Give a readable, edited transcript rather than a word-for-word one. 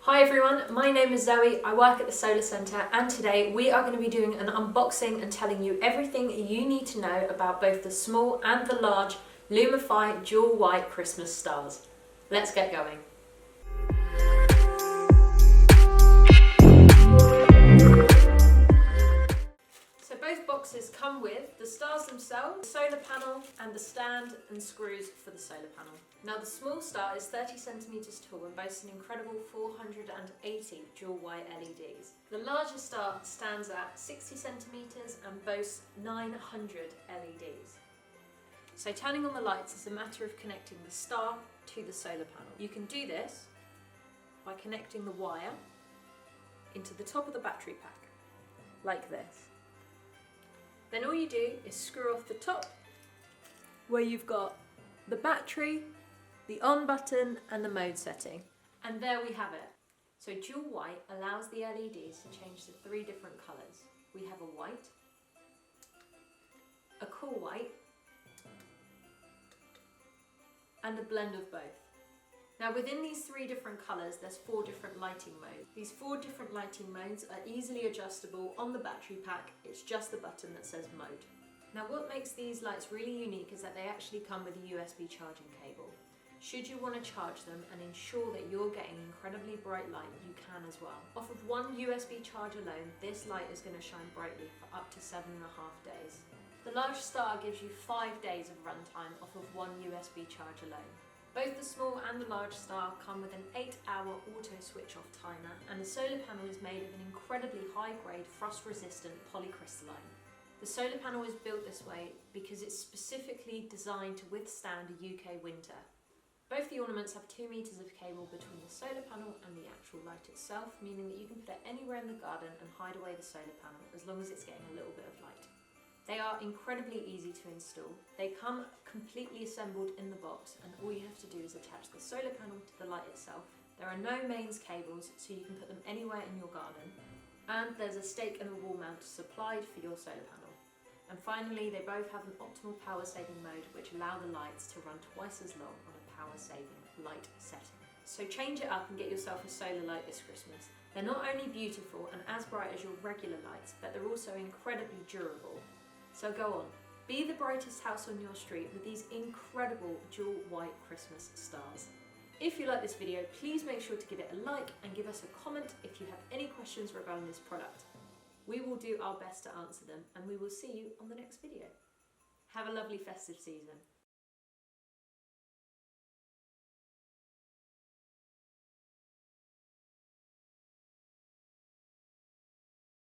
Hi everyone, my name is Zoe, I work at the Solar Centre and today we are going to be doing an unboxing and telling you everything you need to know about both the small and the large Lumify DualWhite Christmas stars. Let's get going. So both boxes come with the stars themselves, the solar panel and the stand and screws for the solar panel. Now the small star is 30 centimetres tall and boasts an incredible 480 DualWhite LEDs. The larger star stands at 60 centimetres and boasts 900 LEDs. So turning on the lights is a matter of connecting the star to the solar panel. You can do this by connecting the wire into the top of the battery pack, like this. Then all you do is screw off the top where you've got the battery, the on button and the mode setting. And there we have it. So DualWhite allows the LEDs to change to 3 different colours. We have a white, a cool white and a blend of both. Now within these 3 different colours there's 4 different lighting modes. These 4 different lighting modes are easily adjustable on the battery pack, it's just the button that says mode. Now what makes these lights really unique is that they actually come with a USB charging cable. Should you want to charge them and ensure that you're getting incredibly bright light, you can as well. Off of one USB charge alone, this light is going to shine brightly for up to 7.5 days. The large star gives you 5 days of runtime off of one USB charge alone. Both the small and the large star come with an 8-hour auto switch off timer, and the solar panel is made of an incredibly high-grade frost-resistant polycrystalline. The solar panel is built this way because it's specifically designed to withstand a UK winter. Both the ornaments have 2 meters of cable between the solar panel and the actual light itself, meaning that you can put it anywhere in the garden and hide away the solar panel as long as it's getting a little bit of light. They are incredibly easy to install. They come completely assembled in the box and all you have to do is attach the solar panel to the light itself. There are no mains cables so you can put them anywhere in your garden, and there's a stake and a wall mount supplied for your solar panel. And finally, they both have an optimal power saving mode which allow the lights to run twice as long on a power saving light setting. So change it up and get yourself a solar light this Christmas. They're not only beautiful and as bright as your regular lights, but they're also incredibly durable. So go on, be the brightest house on your street with these incredible DualWhite Christmas stars. If you like this video, please make sure to give it a like and give us a comment if you have any questions regarding this product. We will do our best to answer them and we will see you on the next video. Have a lovely festive season.